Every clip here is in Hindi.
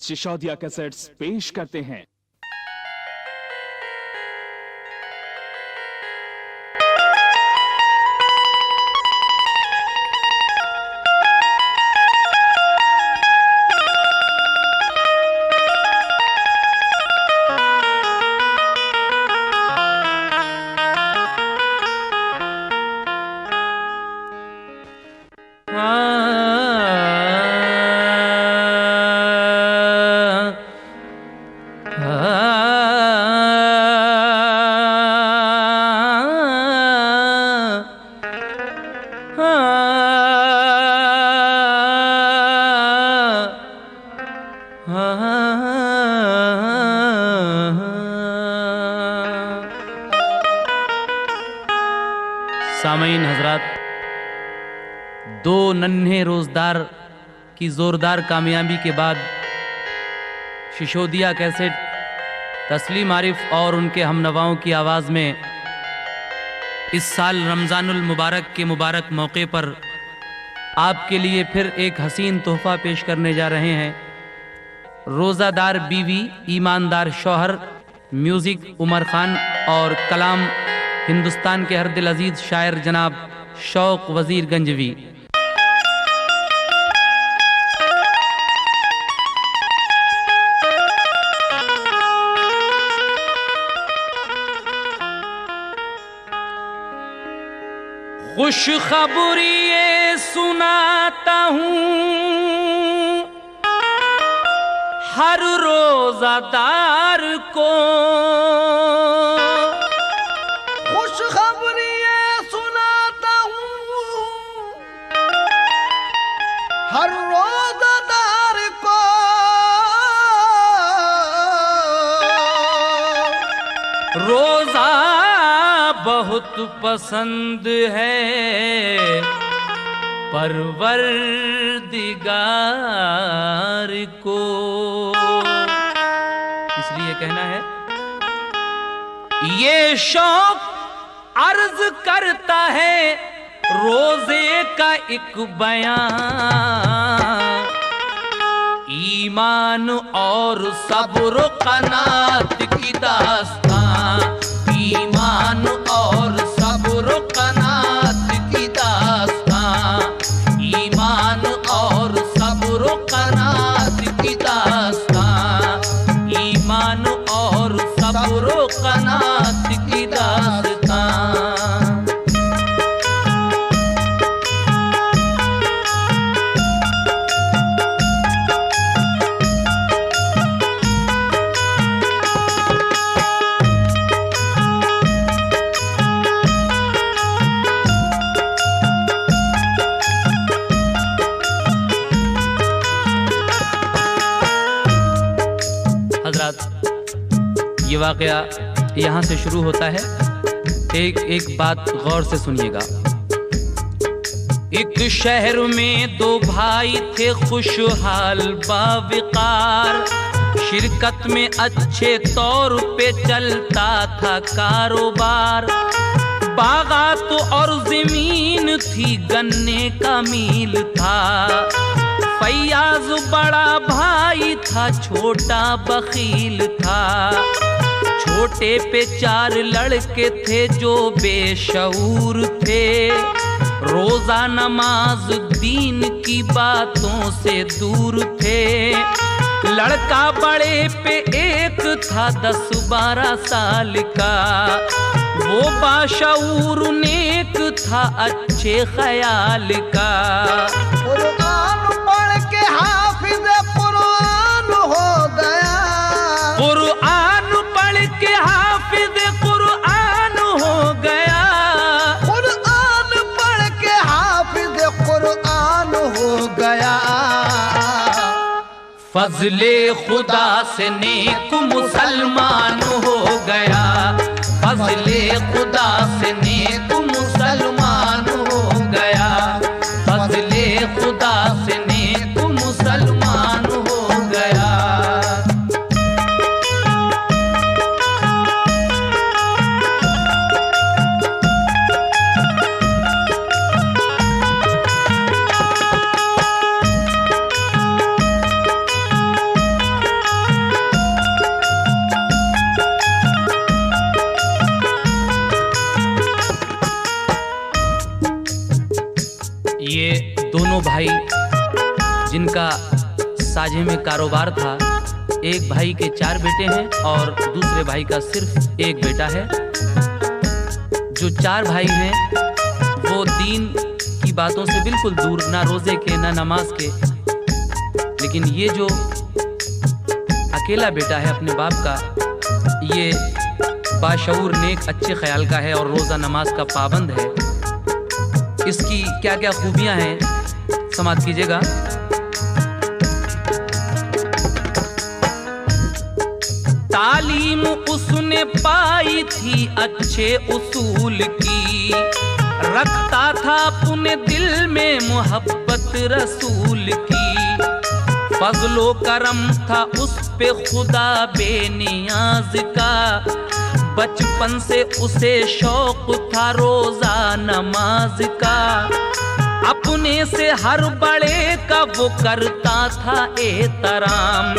सिसोदिया कैसेट्स पेश करते हैं। सामईन हजरात, दो नन्हे रोजदार की जोरदार कामयाबी के बाद सिसोदिया कैसेट तस्लीम आरिफ और उनके हमनवाओं की आवाज़ में इस साल रमज़ानुल मुबारक के मुबारक मौके पर आपके लिए फिर एक हसीन तोहफ़ा पेश करने जा रहे हैं। रोज़ादार बीवी, ईमानदार शौहर, म्यूज़िक उमर खान और कलाम हिंदुस्तान के हर दिल अजीज शायर जनाब शौक वजीर गंजवी। खुश खबरी ये सुनाता हूँ हर रोज़ादार को, हर रोज़ादार को रोज़ा बहुत पसंद है परवरदिगार को। इसलिए कहना है, ये शौक अर्ज करता है रोजे का एक बयान, ईमान और सब्र कनात की दास्तां, ईमान और सब्र कनात की दास्तां, ईमान और सब्र कनात की दास्तां, ईमान और सब्र कनात की दास्तां। ये वाकया यहाँ से शुरू होता है। एक एक बात गौर से सुनिएगा। एक शहर में दो भाई थे खुशहाल बावकार, शिरकत में अच्छे तौर पे चलता था कारोबार। बागात और जमीन थी, गन्ने का मील था। फैयाज बड़ा भाई था, छोटा बखील था। छोटे पे चार लड़के थे जो बेशऊर थे, रोजा नमाज दीन की बातों से दूर थे। लड़का बड़े पे एक था 10-12 साल का, वो बाशऊर नेक था अच्छे ख्याल का। कुरान पढ़ के हाफिज कुरान हो गया, कुरान पढ़ के हाफिज कुरान हो गया, कुरान पढ़ के हाफिज कुरान हो गया। फजले खुदा से नेक मुसलमान हो गया, फजले खुदा से नेक मुसलमान हो गया, फजले खुदा से नेक मुसलमान हो गया। इनका साझे में कारोबार था। एक भाई के 4 बेटे हैं और दूसरे भाई का सिर्फ एक बेटा है। जो 4 भाई हैं वो दीन की बातों से बिल्कुल दूर, ना रोजे के ना नमाज के। लेकिन ये जो अकेला बेटा है अपने बाप का, ये बाशऊर, नेक, अच्छे ख्याल का है और रोज़ा नमाज का पाबंद है। इसकी क्या क्या खूबियां हैं समाप्त कीजिएगा। तालीम उसने पाई थी अच्छे उसूल की, रखता था अपने दिल में मोहब्बत रसूल की। फजलो करम था उस पे खुदा बेनियाज का, बचपन से उसे शौक था रोजा नमाज का। अपने से हर बड़े का वो करता था एहतराम,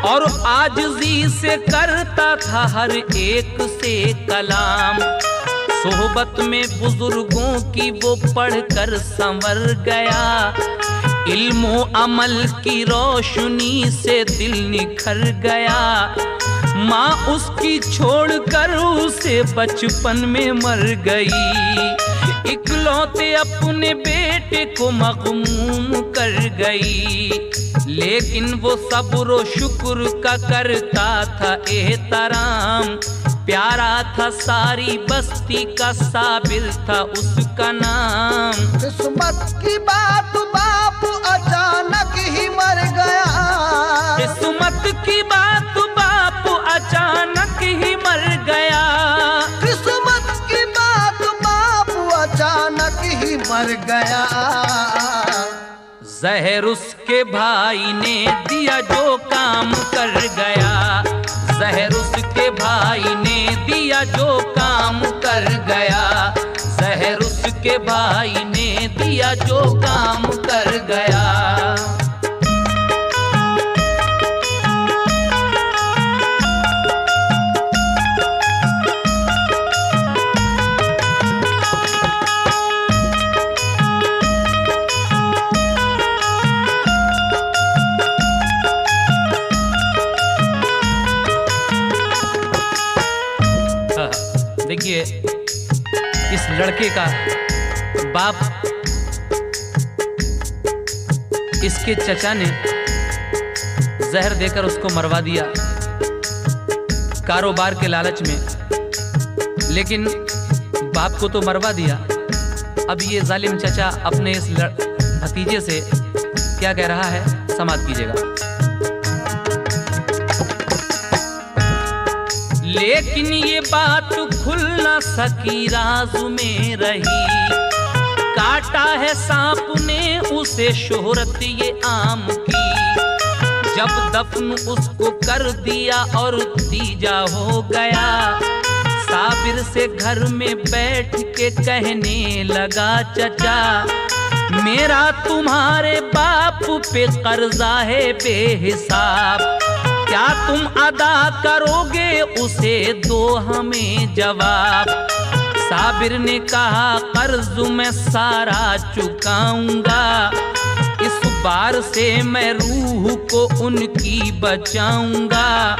और आजिज़ी से करता था हर एक से कलाम। सोहबत में बुजुर्गों की वो पढ़कर संवर गया, इल्मो अमल की रोशनी से दिल निखर गया। माँ उसकी छोड़कर उसे बचपन में मर गई, इकलौते अपने बेटे को मगमूम कर गई। लेकिन वो सब्र शुक्र का करता था एहतराम, प्यारा था सारी बस्ती का, साबिर था उसका नाम। किस्मत की बात बाप अचानक ही मर गया, किस्मत की बात बाप अचानक ही मर गया। किस्मत की बात बाप अचानक ही मर गया। जहर उसके भाई ने दिया जो काम कर गया, जहर उसके भाई ने दिया जो काम कर गया, जहर उसके भाई ने दिया जो काम कर गया। देखिए इस लड़के का बाप, इसके चचा ने जहर देकर उसको मरवा दिया कारोबार के लालच में। लेकिन बाप को तो मरवा दिया, अब ये जालिम चचा अपने इस भतीजे से क्या कह रहा है समाप्त कीजिएगा। लेकिन ये बात खुल न सकी, राज में रही। काटा है सांप ने उसे शोहरत ये आम की, जब दफन उसको कर दिया और तीजा हो गया। साबिर से घर में बैठ के कहने लगा, चचा मेरा तुम्हारे बाप पे कर्जा है बेहिसाब, क्या तुम अदा करोगे उसे दो हमें जवाब। साबिर ने कहा कर्ज मैं सारा चुकाऊंगा, इस बार से मैं रूह को उनकी बचाऊंगा।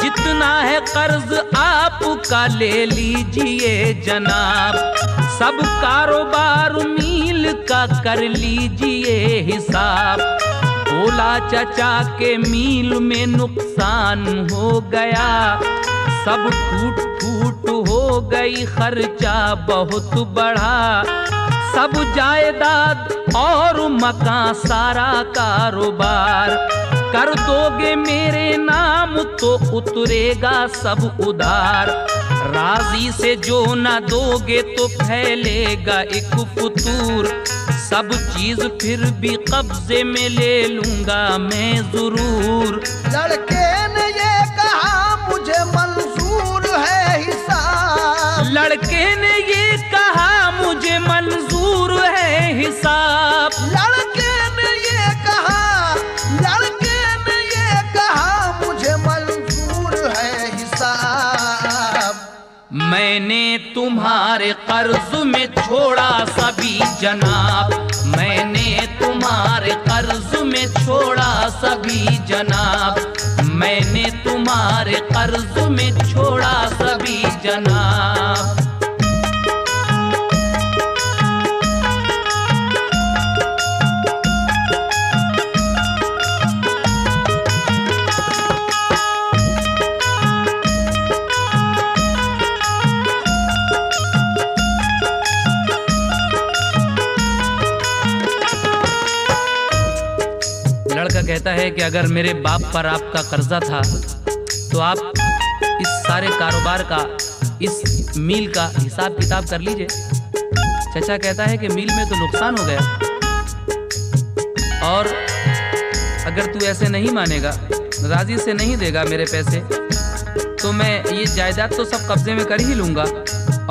जितना है कर्ज आपका ले लीजिए जनाब, सब कारोबार मील का कर लीजिए हिसाब। बोला चचा के मील में नुकसान हो गया, सब टूट फूट हो गई, खर्चा बहुत बढ़ा। सब जायदाद और मकान सारा कारोबार कर दोगे मेरे नाम तो उतरेगा सब उधार। राजी से जो ना दोगे तो फैलेगा एक फतूर, सब चीज फिर भी कब्जे में ले लूंगा मैं जरूर। लड़के ने ये कहा मुझे मंजूर है हिसाब, लड़के ने ये कहा मुझे मंजूर है हिसाब। लड़के ने ये कहा, लड़के ने ये कहा मुझे मंजूर है हिसाब। मैंने तुम्हारे कर्ज में छोड़ा सभी जनाब, मैंने तुम्हारे कर्ज में छोड़ा सभी जनाब, मैंने तुम्हारे कर्ज में छोड़ा सभी जनाब। लड़का कहता है कि अगर मेरे बाप पर आपका कर्जा था तो आप इस सारे कारोबार का, इस मील का हिसाब किताब कर लीजिए। चचा कहता है कि मील में तो नुकसान हो गया, और अगर तू ऐसे नहीं मानेगा, राजी से नहीं देगा मेरे पैसे, तो मैं ये जायदाद तो सब कब्जे में कर ही लूँगा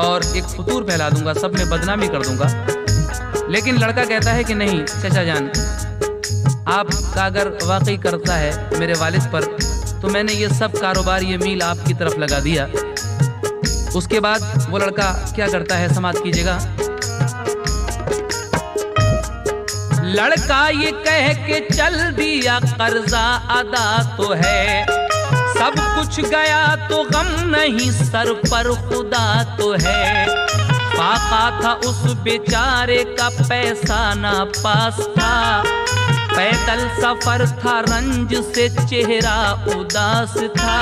और एक फतूर फैला दूंगा, सब में बदनामी कर दूंगा। लेकिन लड़का कहता है कि नहीं चचा जान, आपका अगर वाकई कर्जा है मेरे वालिद पर, तो मैंने ये सब कारोबार, ये मील आपकी तरफ लगा दिया। उसके बाद वो लड़का क्या करता है, समाप्त कीजिएगा। लड़का ये कह के चल दिया, कर्जा अदा तो है, सब कुछ गया तो गम नहीं, सर पर खुदा तो है। फाका था उस बेचारे का, पैसा ना पास था, पैदल सफर था, रंज से चेहरा उदास था,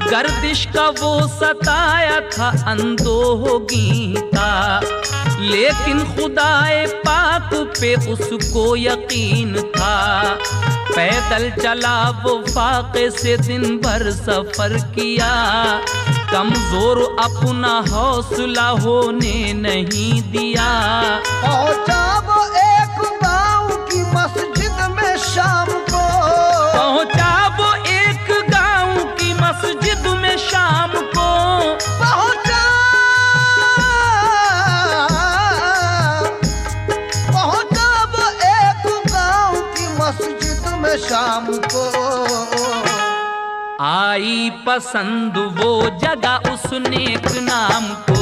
गर्दिश का वो सताया था, अंदोही था, लेकिन खुदाए पाक पे उसको यकीन था। पैदल चला वो फाके से, दिन भर सफर किया, कमजोर अपना हौसला होने नहीं दिया। पहुंचा वो एक गांव की मस्जिद में शाम को, पहुंचा वो एक गांव की मस्जिद में शाम को, पहुंचा वो एक गांव की मस्जिद में शाम को। आई पसंद वो जगह उस नेक नाम को,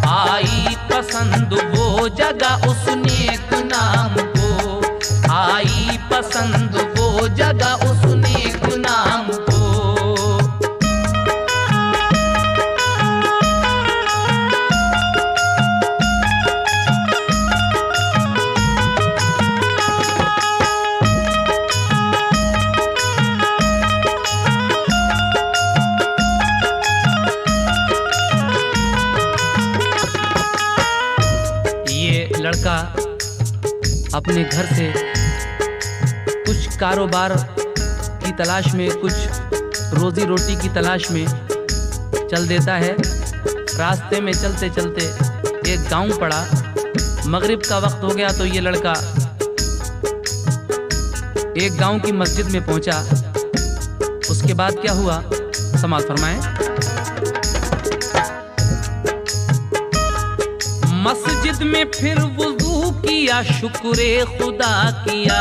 आई पसंद वो जगह उस नेक नाम को, आई पसंद वो जगह उस नेक नाम को। लड़का अपने घर से कुछ कारोबार की तलाश में, कुछ रोजी रोटी की तलाश में चल देता है। रास्ते में चलते चलते एक गांव पड़ा, मगरिब का वक्त हो गया तो ये लड़का एक गांव की मस्जिद में पहुंचा। उसके बाद क्या हुआ, समाअत फरमाएं। मस्जिद में फिर वुज़ू किया, शुक्रे खुदा किया,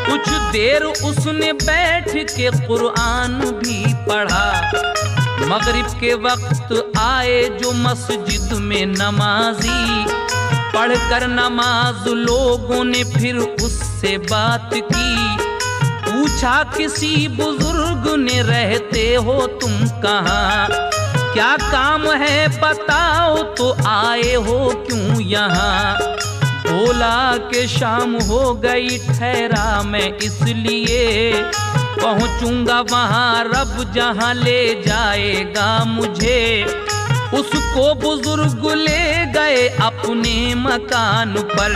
कुछ देर उसने बैठ के कुरान भी पढ़ा। मगरिब के वक्त आए जो मस्जिद में नमाजी, पढ़कर नमाज लोगों ने फिर उससे बात की। पूछा किसी बुजुर्ग ने, रहते हो तुम कहाँ, क्या काम है बताओ, तो आए हो क्यों यहाँ। बोला कि शाम हो गई, ठहरा मैं इसलिए, पहुँचूंगा वहाँ रब जहाँ ले जाएगा मुझे। उसको बुजुर्ग ले गए अपने मकान पर,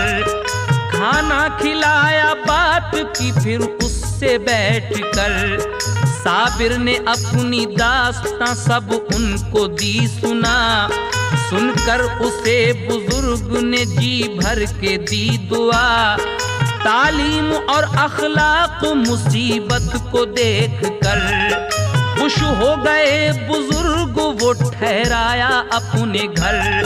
खाना खिलाया, बात की फिर उससे बैठकर। साबिर ने अपनी दास्तां सब उनको दी सुना, सुनकर उसे बुजुर्ग ने जी भर के दी दुआ। तालीम और अखलाक मुसीबत को देख कर खुश हो गए बुजुर्ग, वो ठहराया अपने घर।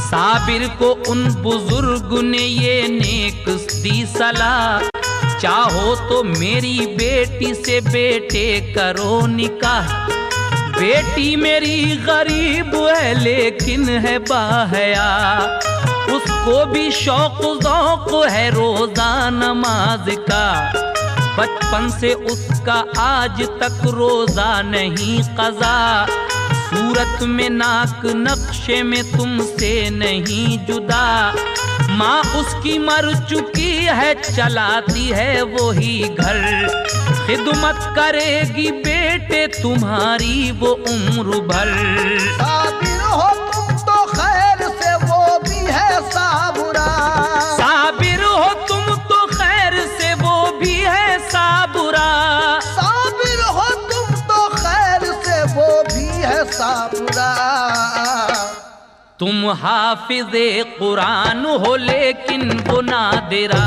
साबिर को उन बुजुर्ग ने ये नेक दी सलाह, चाहो तो मेरी बेटी से बेटे करो निकाह। बेटी मेरी गरीब है लेकिन है बाहया, उसको भी शौक ज़ौक है रोजा नमाज का। बचपन से उसका आज तक रोजा नहीं क़ज़ा, सूरत में नाक नक्शे में तुमसे नहीं जुदा। माँ उसकी मर चुकी है, चलाती है वही घर, खिदमत करेगी बेटे तुम्हारी वो उम्र भर। साबिर हो तुम तो खैर से वो भी है साबुरा, साबिर हो तुम तो खैर से वो भी है साबुरा। साबिर हो तुम तो खैर से वो भी है साबुरा। तुम हाफिज़े कुरान हो लेकिन वो नादिरा,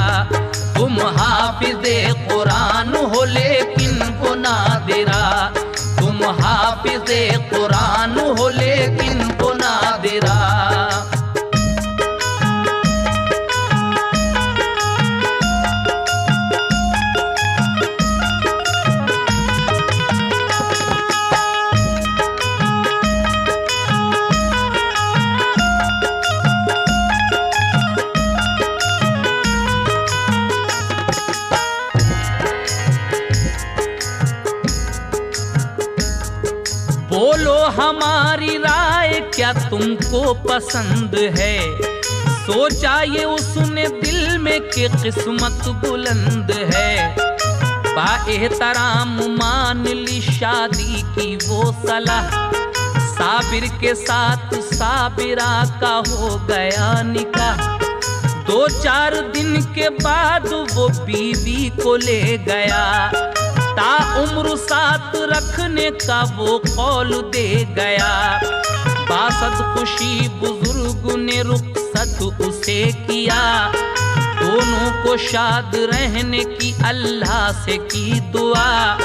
तुम हाफिज़े कुरान हो लेकिन वो नादिरा, तुम हाफिज़े कुरान हो लेकिन वो नादिरा। बोलो हमारी राय क्या तुमको पसंद है, सोचा ये उसने दिल में कि किस्मत बुलंद है। बाएहतराम मान ली शादी की वो सलाह, साबिर के साथ साबिरा का हो गया निकाह। 2-4 दिन के बाद वो बीवी को ले गया, ताउम्र साथ रखने का वो कौल दे गया। बासद खुशी बुजुर्ग ने रुखसत उसे किया, दोनों को शाद रहने की अल्लाह से की दुआ।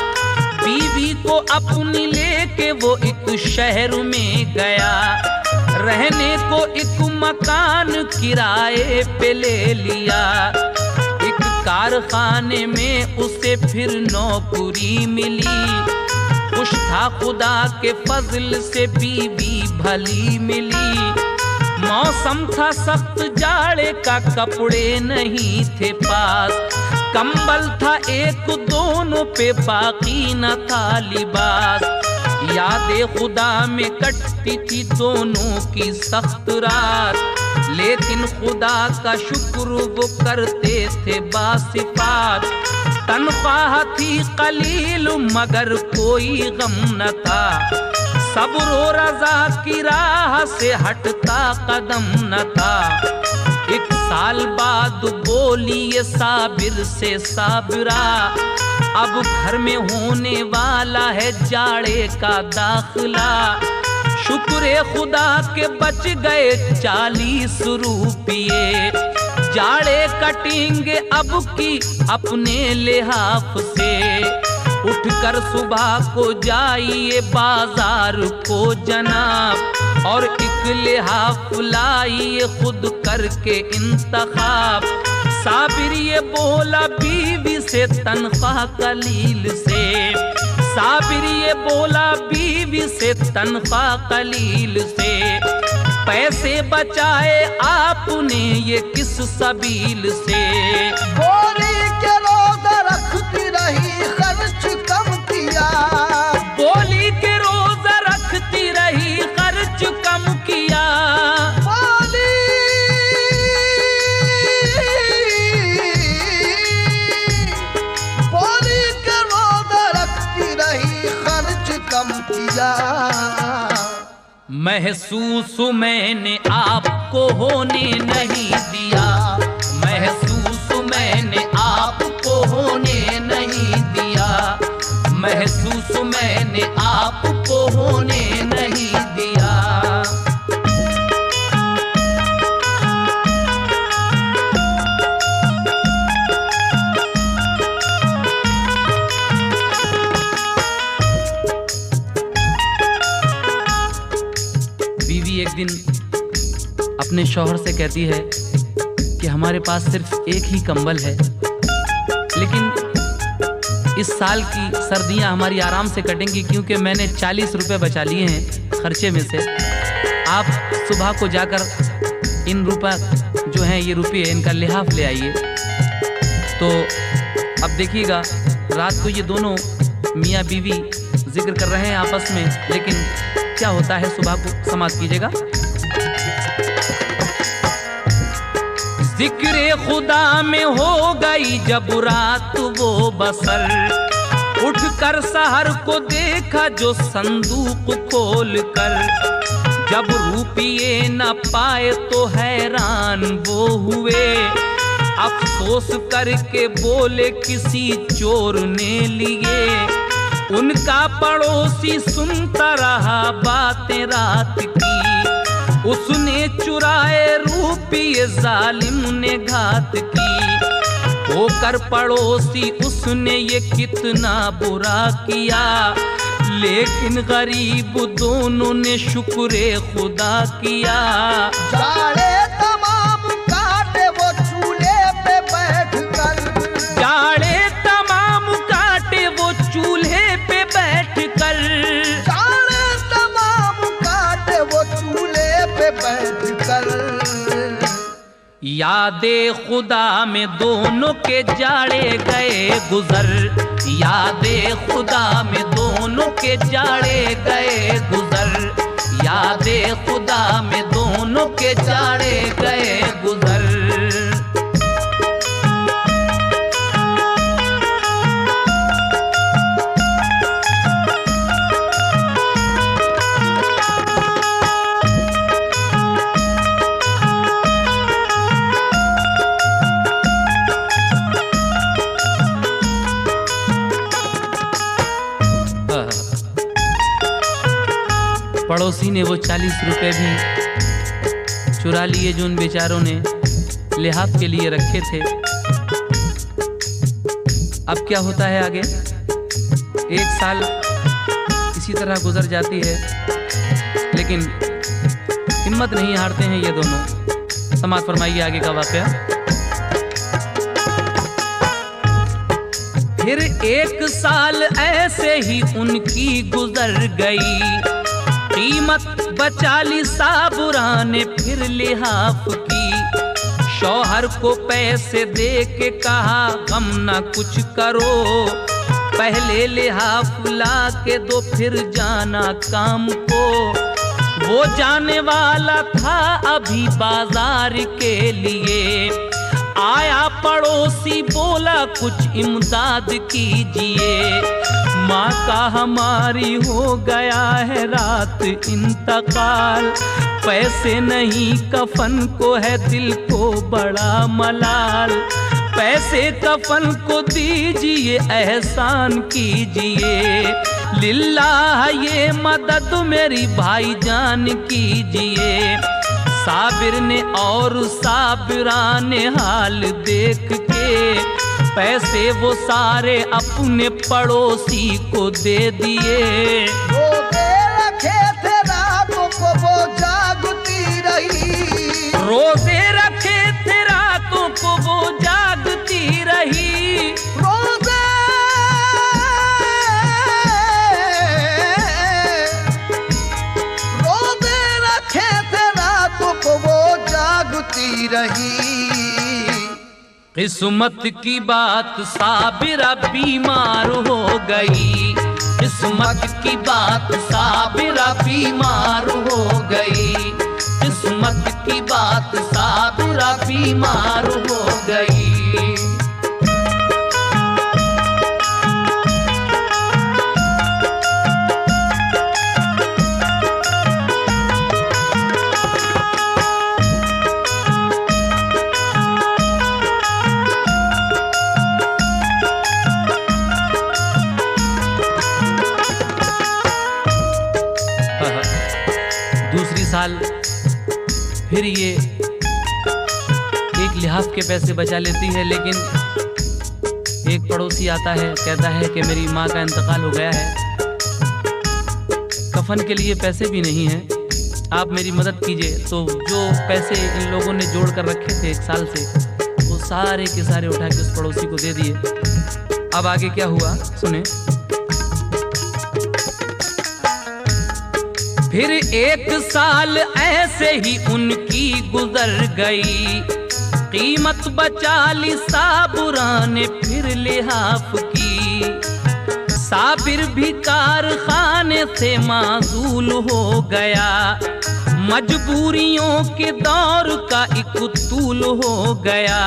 बीवी को अपनी लेके वो एक शहर में गया, रहने को एक मकान किराए पे ले लिया। एक कारखाने में उसे फिर नौकरी मिली, खुश था खुदा के फजल से बीवी भली मिली। मौसम था सख्त जाड़े का, कपड़े नहीं थे पास, कंबल था एक दोनों पे बाकी न था लिबास। यादें खुदा में कटती थी दोनों की सख्त रात, लेकिन खुदा का शुक्र वो करते थे बासिफात। तनख्वाह थी कलील मगर कोई गम न था, सब्र और रज़ा की राह से हटता कदम न था। 1 साल बाद बोली ये साबिर से साबिरा, अब घर में होने वाला है जाड़े का दाखिला। शुक्र खुदा के बच गए 40 रुपये, जाड़े कटेंगे अब की अपने लिहाफ से। उठकर सुबह को जाइए बाजार को जनाब, और एक लिहाफ लाइए खुद करके इंतखाब। साबिर ये बोला बीवी से तनख्वाह कलील से, साबिर ये बोला बीवी से तनख्वाह कलील से। पैसे बचाए आपने ये किस सबील से। बोली के रोज़ा रखती रही खर्च कम किया, बोली के रोज़ा रखती रही खर्च कम किया। बोली के रोज़ा रखती रही खर्च कम किया। महसूस मैंने आपको होने नहीं दिया, महसूस मैंने आपको होने नहीं दिया, महसूस मैंने आपको होने नहीं दिया। बीवी एक दिन अपने शौहर से कहती है कि हमारे पास सिर्फ एक ही कंबल है, लेकिन इस साल की सर्दियां हमारी आराम से कटेंगी, क्योंकि मैंने 40 रुपये बचा लिए हैं खर्चे में से। आप सुबह को जाकर इन रुपये जो हैं, ये रुपये इनका लिहाफ ले आइए। तो अब देखिएगा, रात को ये दोनों मियाँ बीवी जिक्र कर रहे हैं आपस में, लेकिन क्या होता है सुबह को समाप्त कीजिएगा। जिक्र खुदा में हो गई जब रात वो बसर, उठकर सहर को देखा जो संदूक खोल कर, जब रुपये न पाए तो हैरान वो हुए, अफसोस करके बोले किसी चोर ने लिए। उनका पड़ोसी सुनता रहा बातें रात की, उसने चुराए रुपये जालिम ने घात की। होकर पड़ोसी उसने ये कितना बुरा किया, लेकिन गरीब दोनों ने शुक्र खुदा किया। जाड़े तमाम काटे वो चूल्हे पे बैठ कर, जाड़े तमाम काटे वो चूल्हे पे बैठ कर, जाड़े तमाम काटे वो चूल्हे पे बैठ कर। यादे खुदा में दोनों के जाड़े गए गुजर, यादे खुदा में दोनों के जाड़े गए गुजर, यादे खुदा में दोनों के जाड़े गए गुजर। पड़ोसी ने वो 40 रुपए भी चुरा लिए जो उन बेचारों ने लिहाफ के लिए रखे थे। अब क्या होता है आगे? एक साल इसी तरह गुजर जाती है, लेकिन हिम्मत नहीं हारते हैं ये दोनों। समाज फरमाइए आगे का वाकया। फिर एक साल ऐसे ही उनकी गुजर गई, कीमत बचा ली साबुरा ने फिर लिहाफ की। शौहर को पैसे दे के कहा गम ना कुछ करो, पहले लिहाफ ला के दो फिर जाना काम को। वो जाने वाला था अभी बाजार के लिए, आया पड़ोसी बोला कुछ इमदाद कीजिए। माँ का हमारी हो गया है रात इंतकाल, पैसे नहीं कफन को है दिल को बड़ा मलाल। पैसे कफन को दीजिए एहसान कीजिए, लिल्लाह ये मदद मेरी भाईजान कीजिए। साबिर ने और साबिरा ने हाल देख के पैसे वो सारे अपने पड़ोसी को दे दिए। रोजे रखे थे रातों को वो जागती रही, रोजे रखे थे रातों को वो जागती रही। रोजे रोजे रखे थे रातों को वो जागती रही। किस्मत की बात साबिरा बीमार हो गई, किस्मत की बात साबिरा बीमार हो गई, किस्मत की बात साबिरा बीमार हो गई। दूसरी साल फिर ये एक लिहाफ के पैसे बचा लेती है, लेकिन एक पड़ोसी आता है, कहता है कि मेरी माँ का इंतकाल हो गया है, कफन के लिए पैसे भी नहीं हैं, आप मेरी मदद कीजिए। तो जो पैसे इन लोगों ने जोड़ कर रखे थे एक साल से, वो सारे के सारे उठा के उस पड़ोसी को दे दिए। अब आगे क्या हुआ सुने। फिर 1 साल ऐसे ही उनकी गुजर गई, कीमत बचा ली साबुरा ने फिर लिहाफ की। साबिर भी कारखाने से माजूल हो गया, मजबूरियों के दौर का एक तूल हो गया।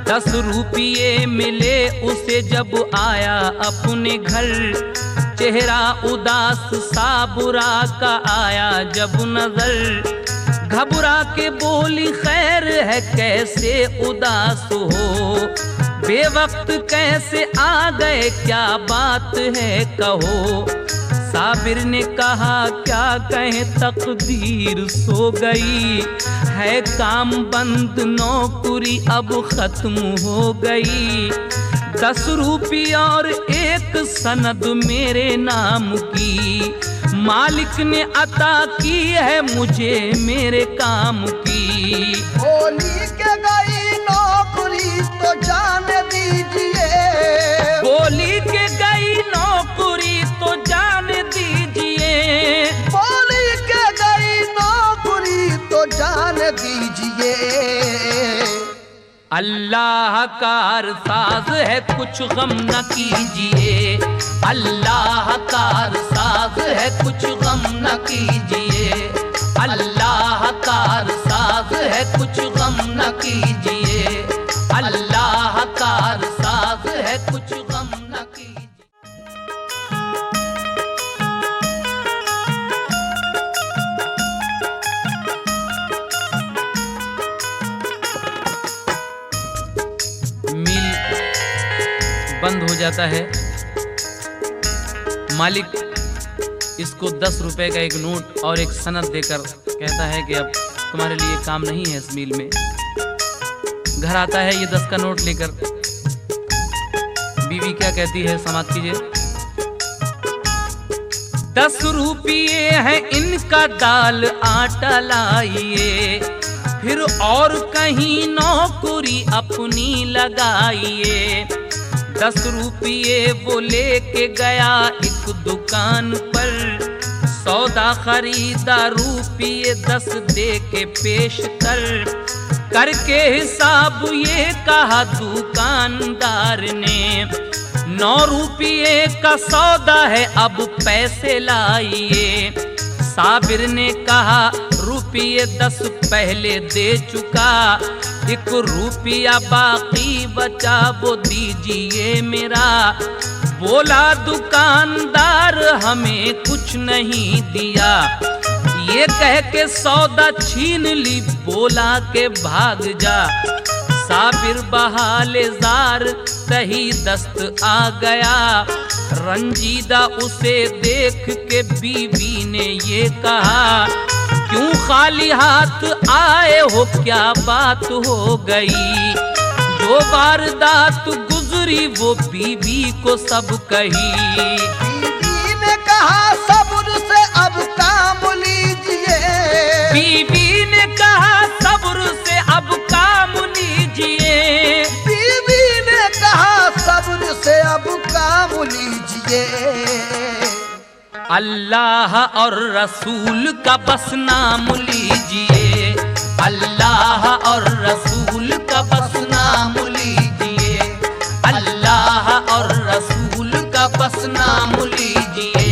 10 रुपये मिले उसे जब आया अपने घर, चेहरा उदास साबुरा का आया जब नजर। घबरा के बोली खैर है कैसे उदास हो, बेवक्त कैसे आ गए क्या बात है कहो। साबिर ने कहा क्या कहें तकदीर सो गई, है काम बंद नौकरी अब खत्म हो गई। 10 रुपये और 1 सनद मेरे नाम की, मालिक ने अता की है मुझे मेरे काम की। बोली के गई नौकरी तो जान दीजिए, बोली के गई नौकरी तो जान दीजिए, बोली के गई नौकरी तो जान दीजिए। अल्लाह कारसाज है कुछ गम न कीजिए, अल्लाह कारसाज है कुछ गम न कीजिए, अल्लाह कारसाज है कुछ गम न कीजिए, अल्लाह कारसाज है कुछ गम न कीजिए। मिल बंद हो जाता है, मालिक इसको 10 रुपए का एक नोट और एक सनद देकर कहता है कि अब तुम्हारे लिए काम नहीं है इस मिल में। घर आता है ये 10 का नोट लेकर, बीवी क्या कहती है समाप्त कीजिए। 10 रुपये है इनका दाल आटा लाइए, फिर और कहीं नौकरी अपनी लगाइए। 10 रुपये वो लेके गया एक दुकान पर, सौदा खरीदा रुपये 10 दे के पेश करके हिसाब ये कहा दुकानदार ने, 9 रुपये का सौदा है अब पैसे लाइए। साबिर ने कहा रुपये 10 पहले दे चुका, 1 रुपया बाकी बचा वो दीजिए मेरा। बोला दुकानदार हमें कुछ नहीं दिया, ये कह के सौदा छीन ली, बोला के भाग जा। साबिर बहाले जार सही दस्त आ गया, रंजीदा उसे देख के बीवी ने ये कहा, क्यों खाली हाथ आए हो क्या बात हो गई। जो वारदात गुजरी वो बीवी को सब कही। बीवी ने कहा सब्र से अब काम लीजिए, बीवी ने कहा सब्र से अब काम लीजिए, बीवी ने कहा सब्र से अब काम लीजिए। अल्लाह और रसूल का बस नाम लीजिए, अल्लाह और रसूल का बस नाम लीजिए, अल्लाह और रसूल का बस नाम लीजिए।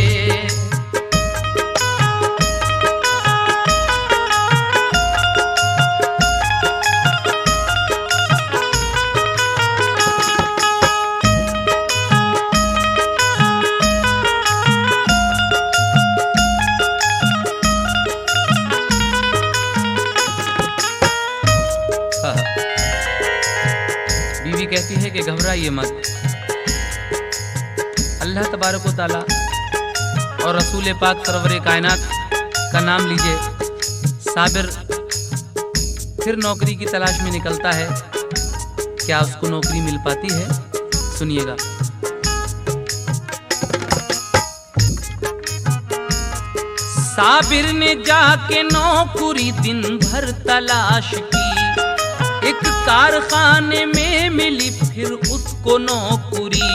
बीवी कहती है कि घबराइए मत, अल्लाह तबारक व तआला और रसूल पाक सरवरे कायनात का नाम लीजिए। साबिर फिर नौकरी की तलाश में निकलता है, क्या उसको नौकरी मिल पाती है? सुनिएगा। साबिर ने जाके नौकरी दिन भर तलाश की, एक कारखाने में मिली फिर उसको उसको नौकरी।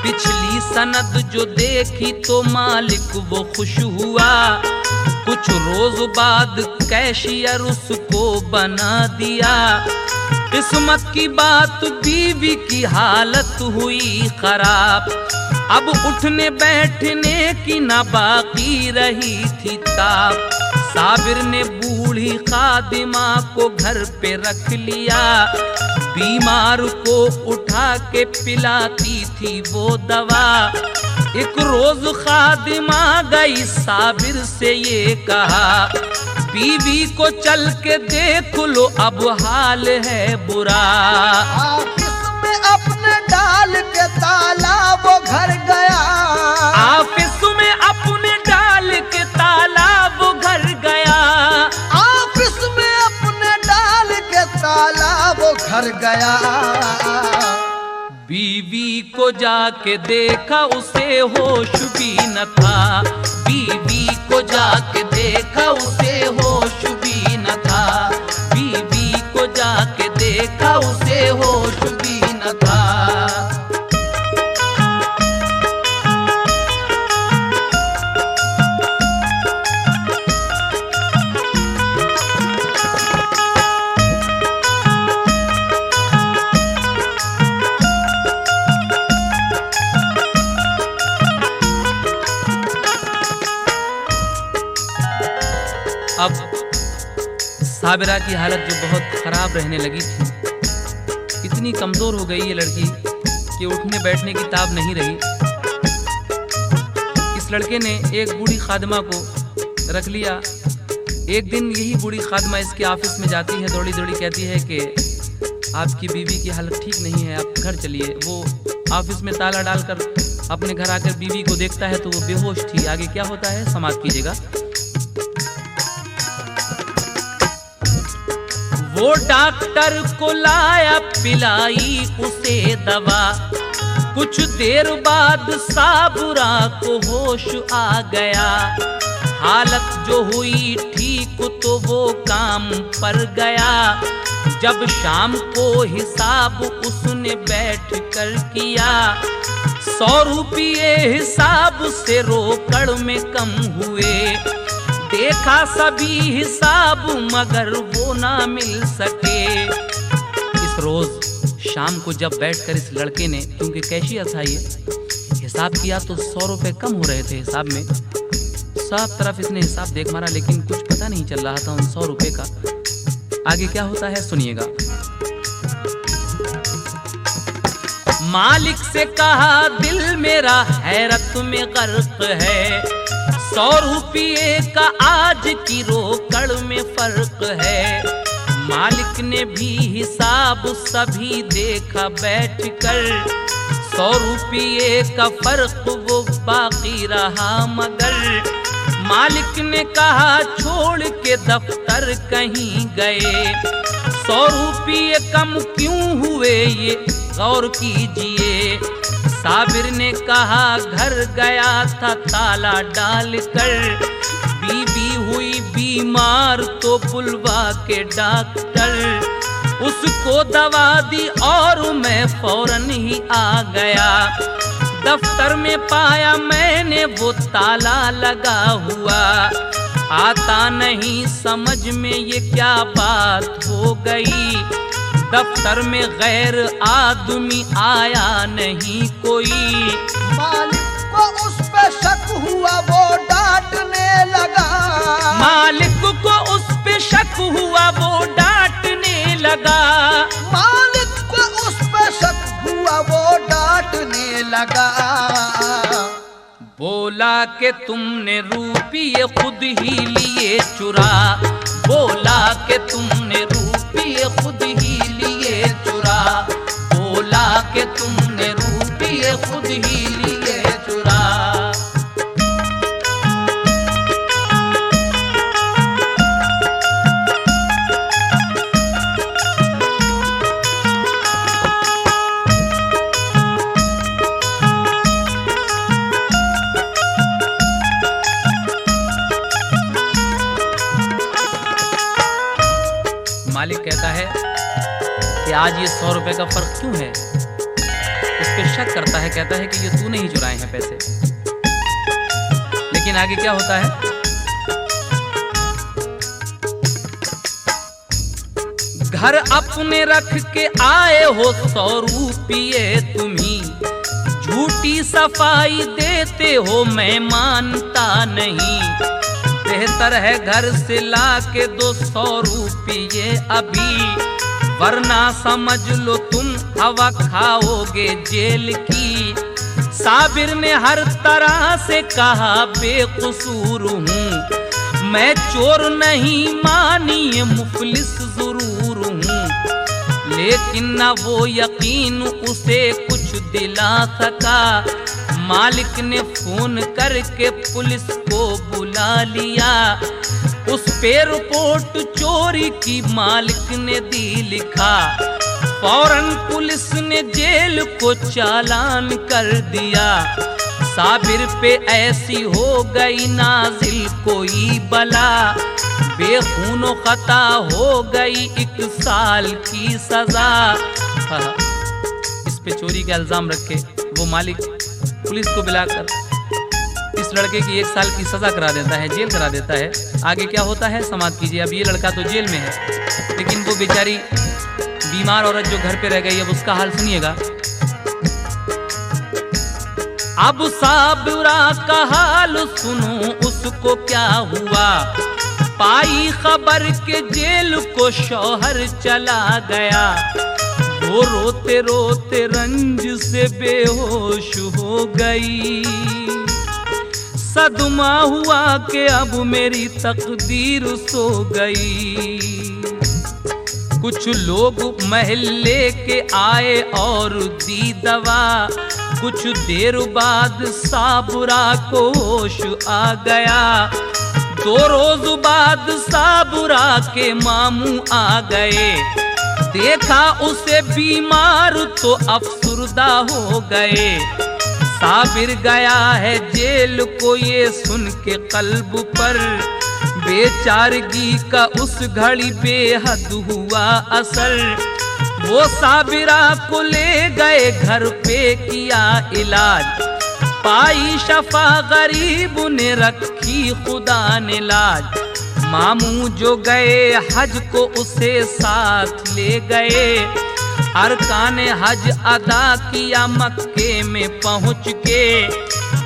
पिछली सनद जो देखी तो मालिक वो खुश हुआ, कुछ रोज बाद कैशियर उसको बना दिया। किस्मत की बात बीवी की हालत हुई खराब, अब उठने बैठने की ना बाकी रही थी ताब। साबिर ने बूढ़ी खादिमा को घर पे रख लिया, बीमार को उठा के पिलाती थी वो दवा। एक रोज खादिमा गई साबिर से ये कहा, बीवी को चल के देख लो अब हाल है बुरा। ऑफिस में अपने डाल के ताला वो घर गया, ऑफिस में अपने डाल के ताला वो घर गया। ऑफिस में अपने डाल के ताला वो घर गया। बीवी को जाके देखा उसे होश भी न था, बीवी को जाके देखा उसे होश भी न था, बीवी को जाके देखा उसे होश भी न था। अब साबिरा की हालत जो बहुत खराब रहने लगी थी, इतनी कमजोर हो गई ये लड़की कि उठने बैठने की ताब नहीं रही। इस लड़के ने एक बूढ़ी खादिमा को रख लिया। एक दिन यही बूढ़ी खादिमा इसके ऑफिस में जाती है, दौड़ी दौड़ी कहती है कि आपकी बीवी की हालत ठीक नहीं है, आप घर चलिए। वो ऑफिस में ताला डालकर अपने घर आकर बीवी को देखता है तो वो बेहोश थी। आगे क्या होता है समाप्त कीजिएगा। वो डॉक्टर को लाया, पिलाई उसे दवा। कुछ देर बाद साबुरा को होश आ गया। हालत जो हुई ठीक तो वो काम पर गया। जब शाम को हिसाब उसने बैठ कर किया, 100 रुपये हिसाब से रोकड़ में कम हुए। देखा सभी हिसाब मगर वो ना मिल सके। इस रोज शाम को जब बैठकर इस लड़के ने, क्योंकि कैशियर था ये, हिसाब किया तो 100 रुपए कम हो रहे थे हिसाब में। सब तरफ इसने हिसाब देख मारा लेकिन कुछ पता नहीं चल रहा था उन 100 रुपए का। आगे क्या होता है सुनिएगा। मालिक से कहा दिल मेरा हैरत में गर्क है, 100 रुपये का आज की रोकड़ में फर्क है। मालिक ने भी हिसाब सभी देखा बैठकर, 100 रुपये का फर्क वो बाकी रहा मगर। मालिक ने कहा छोड़ के दफ्तर कहीं गए, 100 रुपये कम क्यों हुए ये गौर कीजिए। साबिर ने कहा घर गया था ताला डालकर, बीवी हुई बीमार तो बुलवा के डॉक्टर। उसको दवा दी और मैं फौरन ही आ गया। दफ्तर में पाया मैंने वो ताला लगा हुआ। आता नहीं समझ में ये क्या बात हो गई। दफ्तर में गैर आदमी आया नहीं कोई। मालिक को उस पे शक हुआ वो डांटने लगा। मालिक को उस पे शक हुआ वो डांटने लगा। मालिक को उस पे शक हुआ वो डांटने लगा। बोला कि तुमने रुपये खुद ही लिए चुरा। बोला कि तुमने रुपये खुद ही लिए चुरा। बोला कि तुमने रुपये खुद ही लिए चुरा। मालिक कहता है कि आज ये 100 रुपए का फर्क क्यों है। पे शक करता है, कहता है कि ये तूने ही चुराए हैं पैसे। लेकिन आगे क्या होता है, घर अपने रख के आए हो 100 रुपये तुम्ही, झूठी सफाई देते हो मैं मानता नहीं। बेहतर है घर से ला के 200 रुपये अभी, वरना समझ लो तुम हवा खाओगे जेल की। साबिर ने हर तरह से कहा बेकसूर हूँ, मैं चोर नहीं मानिए मुफलिस जरूर हूँ। लेकिन न वो यकीन उसे कुछ दिला सका, मालिक ने फोन करके पुलिस को बुला लिया। उस पे रिपोर्ट चोरी की मालिक ने दी लिखा, फौरन पुलिस ने जेल को चालान कर दिया। साबिर पे ऐसी हो गई नाजिल कोई बला, बेखूनो खता हो गई 1 साल की सजा। इस पे चोरी का इल्जाम रखे वो मालिक पुलिस को बुलाकर इस लड़के की 1 साल की सजा करा देता है, जेल करा देता है। आगे क्या होता है समाप्त कीजिए। अब ये लड़का तो जेल में है, लेकिन वो बेचारी बीमार औरत जो घर पे रह गई, अब उसका हाल सुनिएगा। अब साबिरा का हाल सुनो उसको क्या हुआ, पाई खबर के जेल को शौहर चला गया। वो रोते रोते रंज से बेहोश हो गई, सदमा हुआ कि अब मेरी तकदीर सो गई। कुछ लोग महल्ले के आए और दी दवा, कुछ देर बाद साबुरा को होश आ गया। 2 रोज बाद साबुरा के मामू आ गए, देखा उसे बीमार तो अफसुर्दा हो गए। साबिर गया है जेल को ये सुन के कल्ब पर, बेचारगी का उस घड़ी बेहद हुआ असर। वो साबिरा को ले गए घर पे किया इलाज, पाई शफा गरीब ने रखी खुदा ने लाज। मामू जो गए हज को उसे साथ ले गए, अरकान हज अदा किया मक्के में पहुंच के।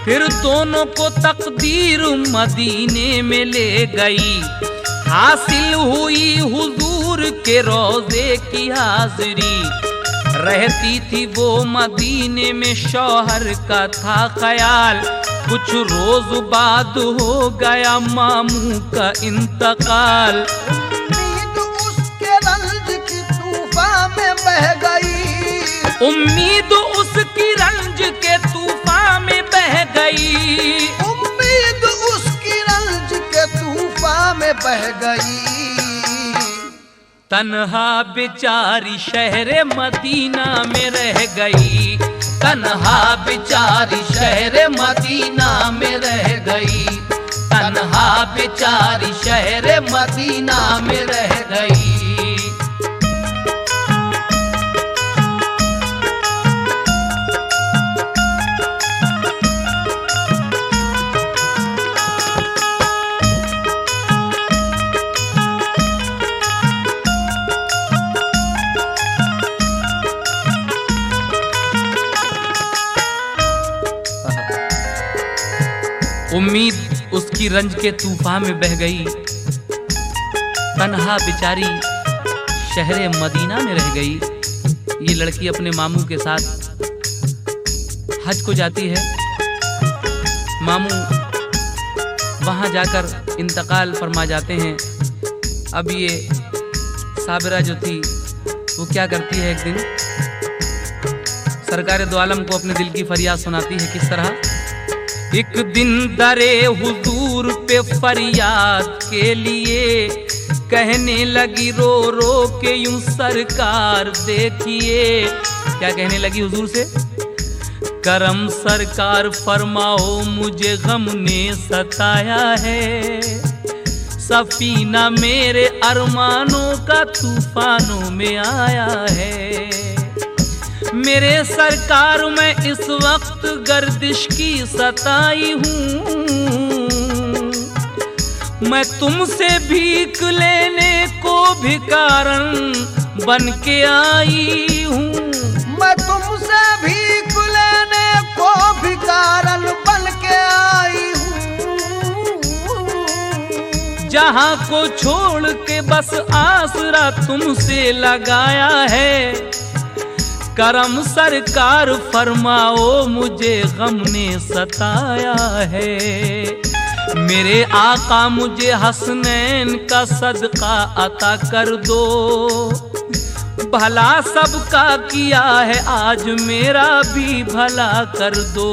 फिर दोनों को तकदीर मदीने में ले गई, हासिल हुई हुजूर के रोजे की हाजिरी। रहती थी वो मदीने में, शौहर का था ख्याल। कुछ रोज बाद हो गया मामू का इंतकाल। उम्मीद उसके रंज की तूफान में बह गई, उम्मीद उसकी रंज के तूफान में बह गई, उम्मीद उसकी रंज के तूफान में बह गई। तन्हा बेचारी शहर मदीना में रह गई, तन्हा बेचारी शहर मदीना में रह गई, तन्हा बेचारी शहर मदीना में रह गई। उम्मीद उसकी रंज के तूफान में बह गई, तन्हा बेचारी शहर मदीना में रह गई। ये लड़की अपने मामू के साथ हज को जाती है। मामू वहां जाकर इंतकाल फरमा जाते हैं। अब ये साबिरा जो थी वो क्या करती है, एक दिन सरकार दो आलम को अपने दिल की फरियाद सुनाती है। किस तरह? एक दिन दरे हुजूर पे फरियाद के लिए कहने लगी रो रो के यूं सरकार देखिए। क्या कहने लगी हुजूर से? करम सरकार फरमाओ मुझे गम ने सताया है, सफीना मेरे अरमानों का तूफानों में आया है। मेरे सरकार मैं इस वक्त गर्दिश की सताई हूँ, मैं तुमसे भीख लेने को भिखारन बन के आई हूँ। मैं तुमसे भीख लेने को भिखारन बन के आई हूँ। जहाँ को छोड़ के बस आसरा तुमसे लगाया है, करम सरकार फरमाओ मुझे गम ने सताया है। मेरे आका मुझे हसनैन का सदका अता कर दो, भला सबका किया है आज मेरा भी भला कर दो।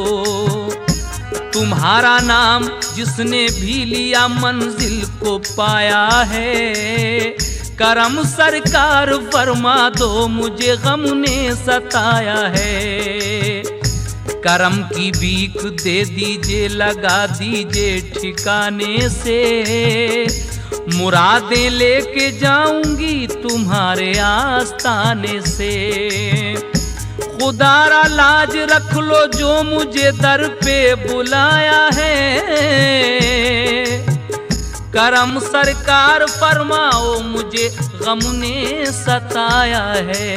तुम्हारा नाम जिसने भी लिया मंजिल को पाया है, करम सरकार फरमा दो मुझे गम ने सताया है। करम की भीख दे दीजिए लगा दीजिए ठिकाने से, मुरादें लेके जाऊंगी तुम्हारे आस्ताने से। खुदारा लाज रख लो जो मुझे दर पे बुलाया है, करम सरकार फरमाओ मुझे गम ने सताया है।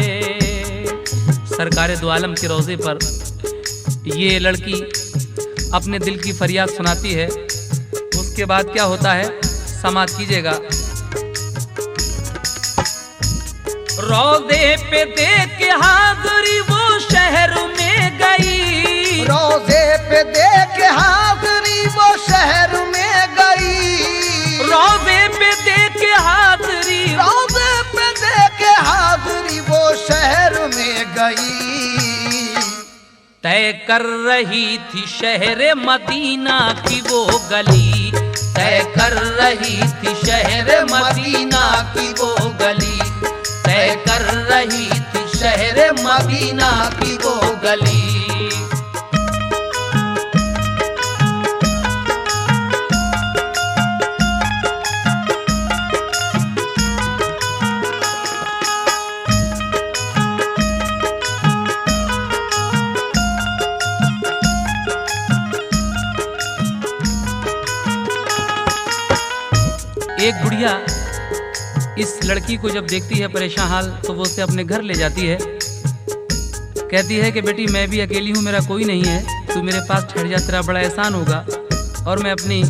सरकार दो आलम के रोजे पर ये लड़की अपने दिल की फरियाद सुनाती है। उसके बाद क्या होता है समाप्त कीजिएगा। रोजे पे देख के हाज़री वो शहर में गई, रोजे पे देख हाज़री वो शहर में गई। रोजे पे देख के हाज़री, रोजे पे देख हाज़री वो शहर में गई। तय कर रही थी शहर मदीना की वो गली, तय कर रही थी शहर मदीना की वो गली, तय कर रही थी शहर मदीना की वो गली। एक बुढ़िया इस लड़की को जब देखती है परेशान हाल, तो वो उसे अपने घर ले जाती है। कहती है कि बेटी मैं भी अकेली हूँ, मेरा कोई नहीं है, तू मेरे पास ठहर जा, तेरा बड़ा एहसान होगा और मैं अपनी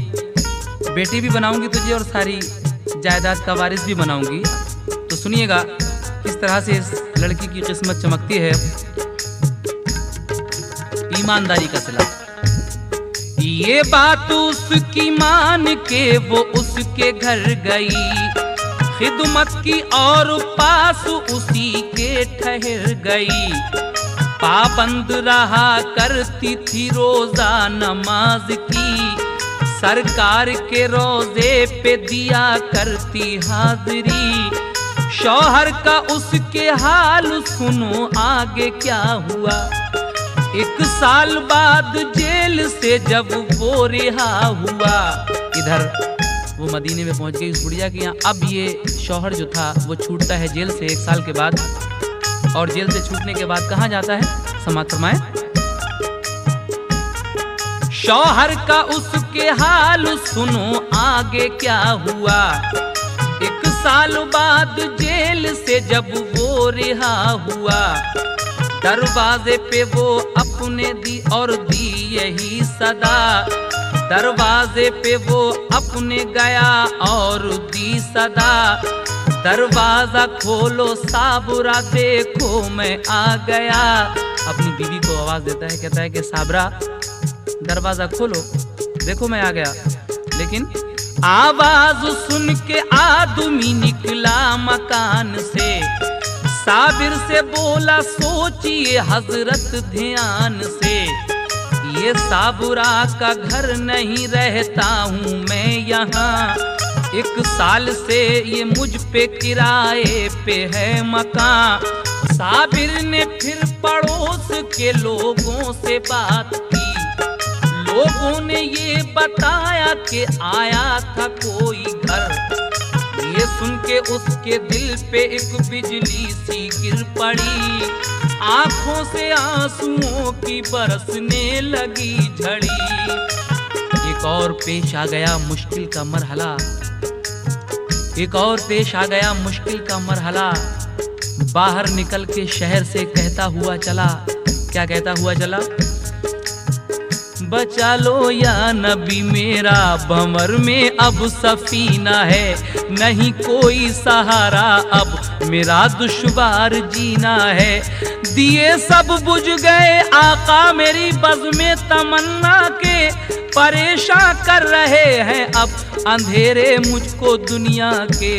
बेटी भी बनाऊंगी तुझे और सारी जायदाद का वारिस भी बनाऊंगी। तो सुनिएगा किस तरह से इस लड़की की किस्मत चमकती है। ईमानदारी का सिला। ये बात उसकी मान के वो उसके घर गई, खिदमत की और पास उसी के ठहर गई। पाबंद रहा करती थी रोजा नमाज की, सरकार के रोजे पे दिया करती हाजिरी। शौहर का उसके हाल सुनो आगे क्या हुआ। 1 साल बाद जेल से जब वो रिहा हुआ, इधर वो मदीने में पहुंच गई उस बुढ़िया के यहाँ। अब ये शौहर जो था वो छूटता है जेल से 1 साल के बाद, और जेल से छूटने के बाद कहाँ जाता है समाप्त फरमाएं। शौहर का उसके हाल सुनो आगे क्या हुआ। 1 साल बाद जेल से जब वो रिहा हुआ, दरवाजे पे वो अपने दी और दी यही सदा। दरवाजे पे वो अपने गया और दी सदा। दरवाजा खोलो साबुरा देखो मैं आ गया। अपनी बीवी को आवाज देता है, कहता है कि साबरा दरवाजा खोलो देखो मैं आ गया। लेकिन आवाज सुन के आदमी निकला मकान से, साबिर से बोला सोचिए हजरत ध्यान से। ये साबुरा का घर नहीं रहता हूँ मैं यहाँ, 1 साल से ये मुझ पे किराए पे है मकान। साबिर ने फिर पड़ोस के लोगों से बात की, लोगों ने ये बताया कि आया था कोई घर। ये सुन के उसके दिल पे एक बिजली सी गिर पड़ी। आंखों से आंसुओं की बरसने लगी झड़ी। एक और पेश आ गया मुश्किल का मरहला, एक और पेश आ गया मुश्किल का मरहला। बाहर निकल के शहर से कहता हुआ चला, क्या कहता हुआ चला? बचा लो या नबी मेरा भंवर में अब सफीना है, नहीं कोई सहारा अब मेरा दुश्वार जीना है। दिए सब बुझ गए आका मेरी बज़्म तमन्ना के, परेशान कर रहे हैं अब अंधेरे मुझको दुनिया के।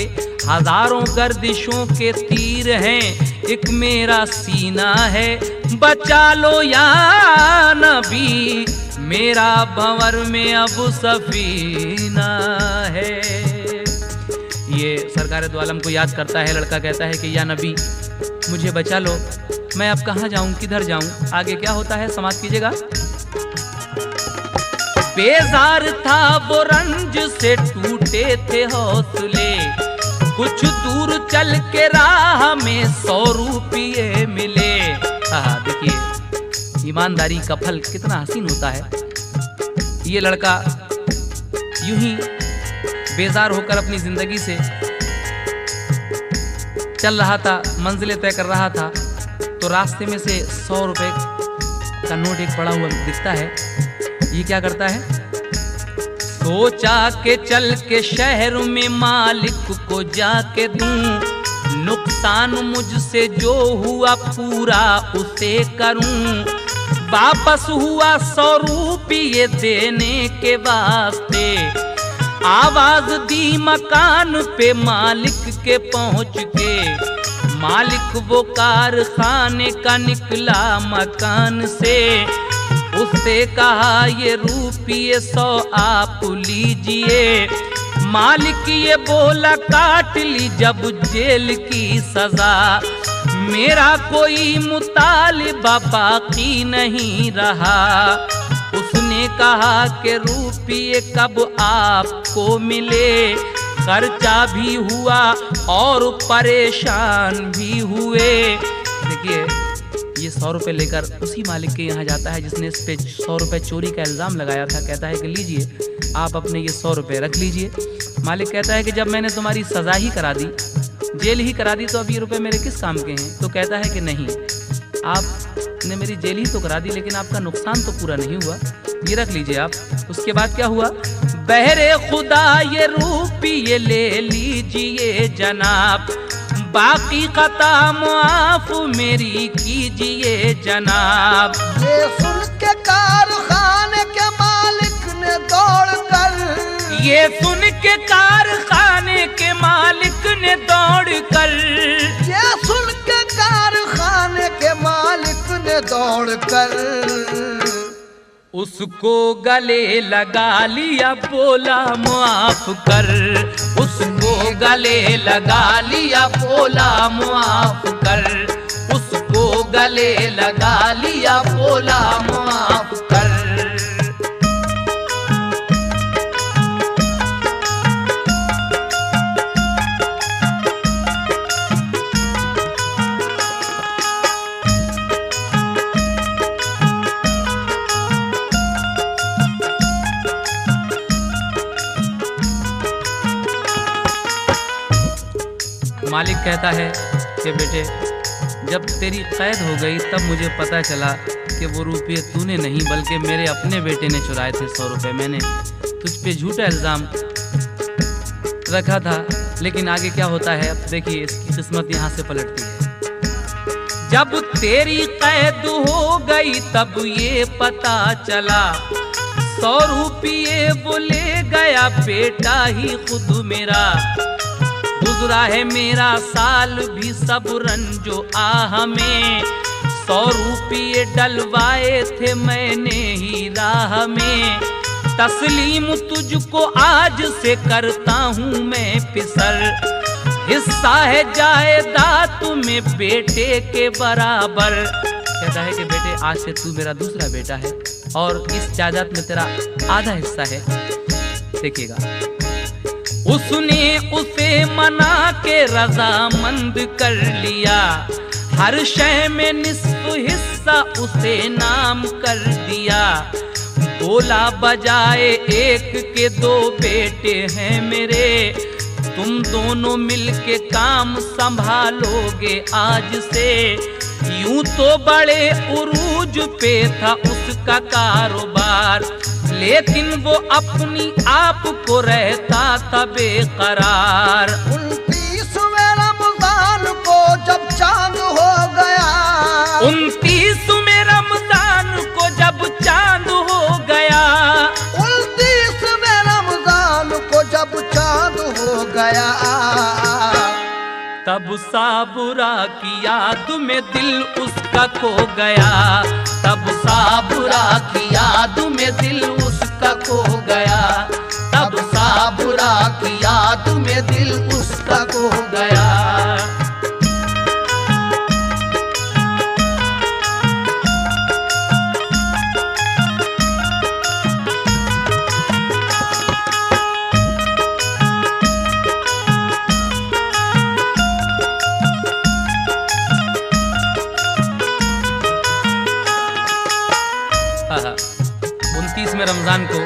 हजारों गर्दिशों के तीर हैं, एक मेरा सीना है। बचा लो या नबी मेरा भंवर में अब सफीना है। ये सरकार दो आलम को याद करता है। लड़का कहता है कि या नबी मुझे बचा लो, मैं अब कहाँ जाऊं, किधर जाऊं? आगे क्या होता है समाप्त कीजिएगा। बेजार था वो रंज से टूटे थे हौसले, कुछ दूर चल के राह में 100 रुपये मिले। देखिए ईमानदारी का फल कितना हसीन होता है। ये लड़का यूं ही बेजार होकर अपनी जिंदगी से चल रहा था, मंजिलें तय कर रहा था, तो रास्ते में से 100 रुपए का नोट एक पड़ा हुआ दिखता है। ये क्या करता है? सोचा के चल के शहर में मालिक को जाके दूं, नुकसान मुझसे जो हुआ पूरा उसे करूं। वापस हुआ 100 रुपये देने के वास्ते, आवाज दी मकान पे मालिक के पहुंच के। मालिक वो कारखाने का निकला मकान से, उससे कहा ये रुपये 100 आप लीजिए। मालिक ये बोला काट ली जब जेल की सजा, मेरा कोई मुतालिबा बाकी नहीं रहा। उसने कहा कि रुपये कब आपको मिले, खर्चा भी हुआ और परेशान भी हुए। देखिए ये 100 रुपये लेकर उसी मालिक के यहाँ जाता है जिसने इस पे 100 रुपये चोरी का इल्ज़ाम लगाया था। कहता है कि लीजिए आप अपने ये 100 रुपये रख लीजिए। मालिक कहता है कि जब मैंने तुम्हारी सज़ा ही करा दी, जेल ही करा दी, तो अब ये रुपये मेरे किस काम के हैं? तो कहता है कि नहीं, आपने मेरी जेल ही तो करा दी लेकिन आपका नुकसान तो पूरा नहीं हुआ, ये रख लीजिए आप। उसके बाद क्या हुआ? बहरे खुदा ये रुपये ले लीजिए जनाब, बाकी कता माफ मेरी कीजिए जनाब। ये सुन के कारखाने के मालिक ने दौड़ कर, ये सुन के कारखाने के मालिक ने दौड़ कर, ये सुन के कारखाने के मालिक ने दौड़ कर उसको गले लगा लिया, बोला माफ कर। उसको गले लगा लिया, बोला माफ कर। उसको गले लगा लिया, बोला माफ कर। मालिक कहता है कि बेटे जब तेरी कैद हो गई तब मुझे पता चला कि वो रुपये तूने नहीं बल्कि मेरे अपने बेटे ने चुराए थे 100 रुपये। मैंने तुझ पे झूठा इल्ज़ाम रखा था, लेकिन आगे क्या होता है अब देखिए, इसकी किस्मत यहाँ से पलटती है। जब तेरी कैद हो गई तब ये पता चला, 100 रुपये वो ले गया बेटा ही खुद मेरा। गुजरा है मेरा साल भी सब रंजो आह में, 100 रुपये डलवाए थे मैंने ही राह में। तस्लीम तुझको आज से करता हूँ मैं फिसर, हिस्सा है जायदाद में बेटे के बराबर। कहता है कि बेटे आज से तू मेरा दूसरा बेटा है और इस जायदाद में तेरा आधा हिस्सा है। देखिएगा उसने उसे मना के रजामंद कर लिया, हर शय में निस्फ हिस्सा उसे नाम कर दिया। बोला बजाए एक के दो बेटे हैं मेरे, तुम दोनों मिलके काम संभालोगे आज से। यूं तो बड़े उरूज पे था उसका कारोबार, लेकिन वो अपनी आप को रहता था बेकरार। 29वें रमजान को जब चांद हो गया, 29वें रमजान को जब चांद हो गया, 29वें रमजान को जब चांद हो गया, तब साबुरा की याद में दिल उसका खो गया। तब साबुरा की याद में दिल उसका खो गया। तब साबुरा की याद में दिल उसका खो गया। आहा, 29वें रमजान को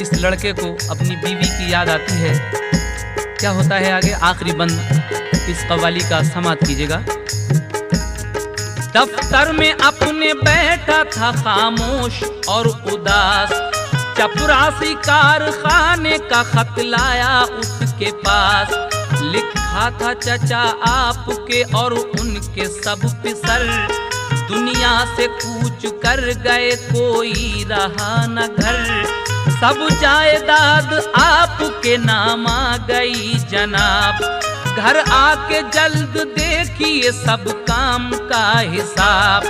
इस लड़के को अपनी बीवी की याद आती है। क्या होता है आगे? आखिरी बंद इस कव्वाली का समाप्त कीजिएगा। दफ्तर में अपने बैठा था खामोश और उदास, चपरासी कारखाने का खत लाया उसके पास। लिखा था चचा आपके और उनके सब पिसर, दुनिया से कूच कर गए कोई रहा न घर। सब जायदाद आपके नाम आ गई जनाब, घर आके जल्द देखिए सब काम का हिसाब।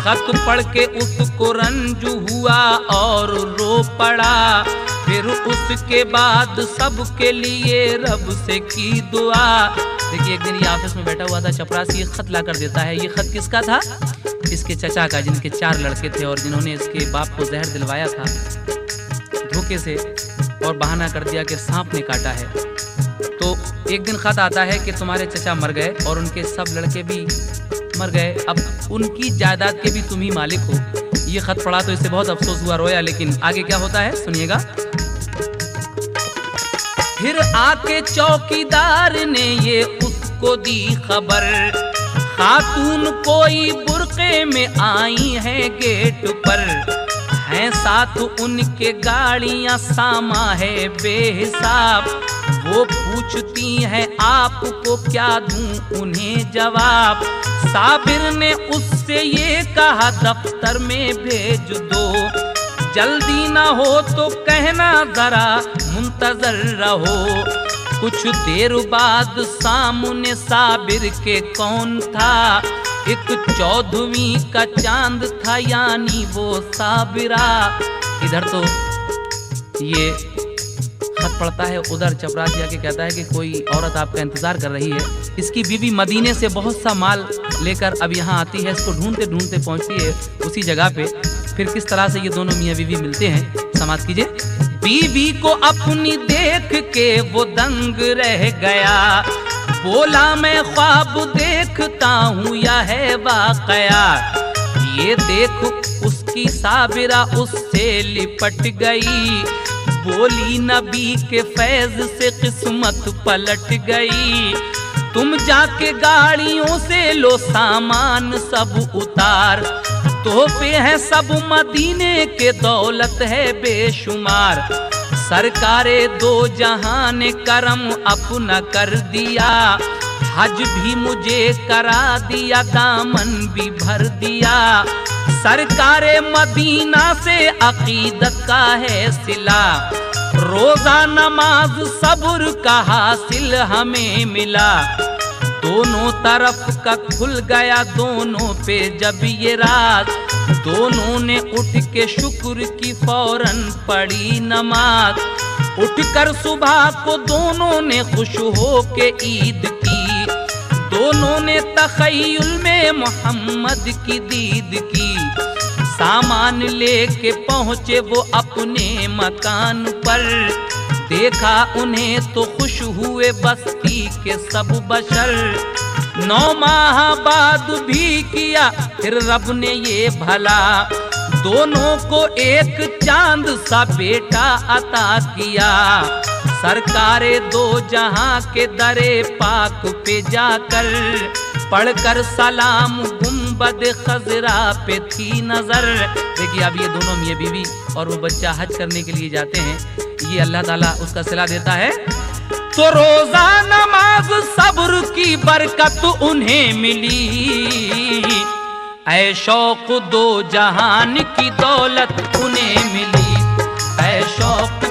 खत पढ़ के उसको रंज हुआ और रो पड़ा, फिर उसके बाद सबके लिए रब से की दुआ। देखिए एक दिन ये ऑफिस में बैठा हुआ था, चपरासी एक खत ला कर देता है। ये खत किसका था? इसके चचा का, जिनके 4 लड़के थे और जिन्होंने इसके बाप को जहर दिलवाया था धोखे से, और बहाना कर दिया कि सांप ने काटा है। तो एक दिन खत आता है कि तुम्हारे चचा मर गए और उनके सब लड़के भी मर गए, अब उनकी जायदाद के भी तुम ही मालिक हो। ये खत पढ़ा तो इससे बहुत अफसोस हुआ, रोया। लेकिन आगे क्या होता है सुनिएगा। फिर आके चौकीदार ने ये उसको दी खबर, खातून कोई बुर्के में आई हैं गेट पर, हैं साथ उनके गाड़ियां सामा है बेहिसाब। वो पूछती हैं आपको क्या दूं उन्हें जवाब। साबिर ने उससे ये कहा दफ्तर में भेज दो, जल्दी ना हो तो कहना जरा मुंतजर रहो। कुछ देर बाद सामने साबिर के कौन था, एक 14वीं का चांद था यानी वो साबिरा। इधर तो ये खत पड़ता है, उधर चपरासी आके कहता है कि कोई औरत आपका इंतजार कर रही है। इसकी बीवी मदीने से बहुत सा माल लेकर अब यहाँ आती है, इसको ढूंढते ढूंढते पहुँचती है उसी जगह पे। फिर किस तरह से ये दोनों मियाँ बीवी मिलते हैं समाप्त कीजिए। बीवी को अपनी देख के वो दंग रह गया, बोला मैं ख्वाब देखता हूँ या है वाकया। ये देख उसकी साबिरा उससे लिपट गई, बोली नबी के फैज से किस्मत पलट गई। तुम जाके गाड़ियों से लो सामान सब उतार, तोहफे हैं सब मदीने के, दौलत है बेशुमार। सरकारे दो जहां ने करम अपना कर दिया, हज भी मुझे करा दिया, दामन भी भर दिया। सरकारे मदीना से अकीदत का है सिला, रोजा नमाज सब्र का हासिल हमें मिला। दोनों तरफ का खुल गया दोनों पे जब ये रात, दोनों ने उठ के शुक्र की फौरन पढ़ी नमाज। उठकर सुबह को दोनों ने खुश हो के ईद की, दोनों ने तखय्युल में मोहम्मद की दीद की। सामान लेके पहुँचे वो अपने मकान पर, देखा उन्हें तो खुश हुए बस्ती के सब बशर। 9 माह बाद भी किया फिर रब ने ये भला, दोनों को एक चांद सा बेटा अता किया। सरकारे दो जहां के दरे पाक पे जाकर, पढ़कर सलाम गुंबद खजरा पे थी नजर। देखिए अब ये दोनों मियां बीवी और वो बच्चा हज करने के लिए जाते हैं, ये अल्लाह ताला उसका सिला देता है। तो रोजा नमाज सब्र की बरकत उन्हें मिली, ऐ शौक दो जहान की दौलत उन्हें मिली, ऐ शौक